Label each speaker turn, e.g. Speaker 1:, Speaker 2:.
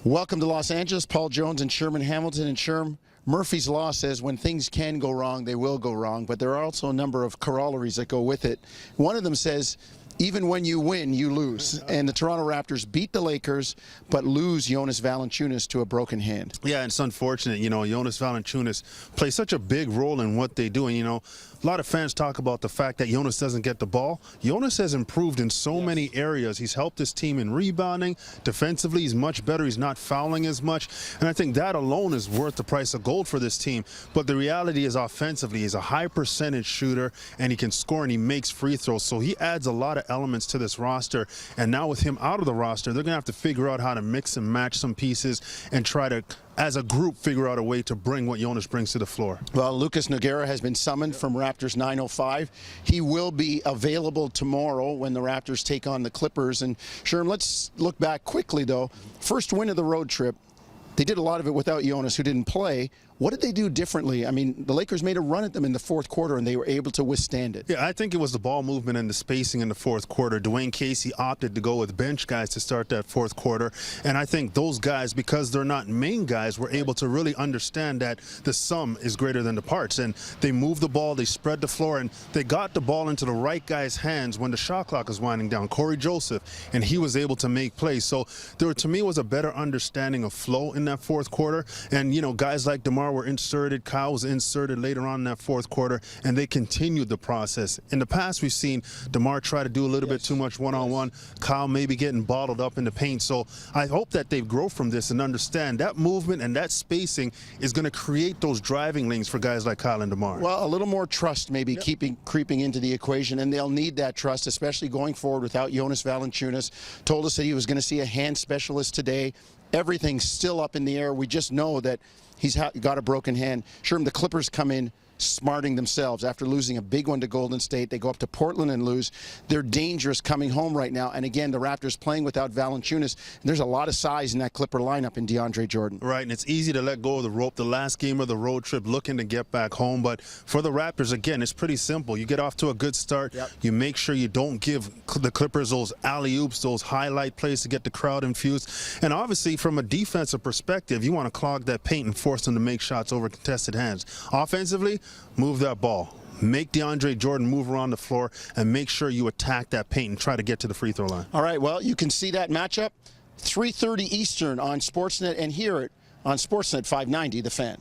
Speaker 1: Welcome to Los Angeles. Paul Jones and Sherman Hamilton. And Sherm, Murphy's Law says when things can go wrong, they will go wrong. But there are also a number of corollaries that go with it. One of them says, even when you win, you lose. And the Toronto Raptors beat the Lakers, but lose Jonas Valanciunas to a broken hand.
Speaker 2: Yeah, it's unfortunate. You know, Jonas Valanciunas plays such a big role in what they do. And, you know, a lot of fans talk about the fact that Jonas doesn't get the ball. Jonas has improved in so many areas. He's helped his team in rebounding. Defensively, he's much better. He's not fouling as much. And I think that alone is worth the price of gold for this team. But the reality is offensively, he's a high percentage shooter, and he can score, and he makes free throws. So he adds a lot of elements to this roster. And now with him out of the roster, they're going to have to figure out how to mix and match some pieces and try to, as a group, figure out a way to bring what Jonas brings to the floor.
Speaker 1: Well, Lucas Nogueira has been summoned from Raptors 905. He will be available tomorrow when the Raptors take on the Clippers. And Sherm, let's look back quickly, though. First win of the road trip. They did a lot of it without Jonas, who didn't play. What did they do differently? I mean, the Lakers made a run at them in the fourth quarter, and they were able to withstand it.
Speaker 2: Yeah, I think it was the ball movement and the spacing in the fourth quarter. Dwayne Casey opted to go with bench guys to start that fourth quarter, and I think those guys, because they're not main guys, were able to really understand that the sum is greater than the parts, and they moved the ball, they spread the floor, and they got the ball into the right guy's hands when the shot clock was winding down, Corey Joseph, and he was able to make plays. So there, to me, was a better understanding of flow in that fourth quarter, and, you know, guys like DeMar were inserted, Kyle was inserted later on in that fourth quarter, and they continued the process. In the past, we've seen DeMar try to do a little bit too much one-on-one, Kyle maybe getting bottled up in the paint. So I hope that they grow from this and understand that movement and that spacing is going to create those driving lanes for guys like Kyle and DeMar.
Speaker 1: Well, a little more trust maybe creeping into the equation, and they'll need that trust, especially going forward without Jonas Valanciunas. Told us that he was going to see a hand specialist today. Everything's still up in the air. We just know that he's got a broken hand. Sherm, the Clippers come in smarting themselves. After losing a big one to Golden State, they go up to Portland and lose. They're dangerous coming home right now. And again, the Raptors playing without Valanciunas. And there's a lot of size in that Clipper lineup in DeAndre Jordan.
Speaker 2: Right, and it's easy to let go of the rope. The last game of the road trip, looking to get back home. But for the Raptors, again, it's pretty simple. You get off to a good start. You make sure you don't give the Clippers those alley-oops, those highlight plays to get the crowd infused. And obviously, from a defensive perspective, you want to clog that paint and force them to make shots over contested hands. Offensively, move that ball. Make DeAndre Jordan move around the floor and make sure you attack that paint and try to get to the free throw line.
Speaker 1: All right, well, you can see that matchup 3:30 Eastern on Sportsnet and hear it on Sportsnet 590, The Fan.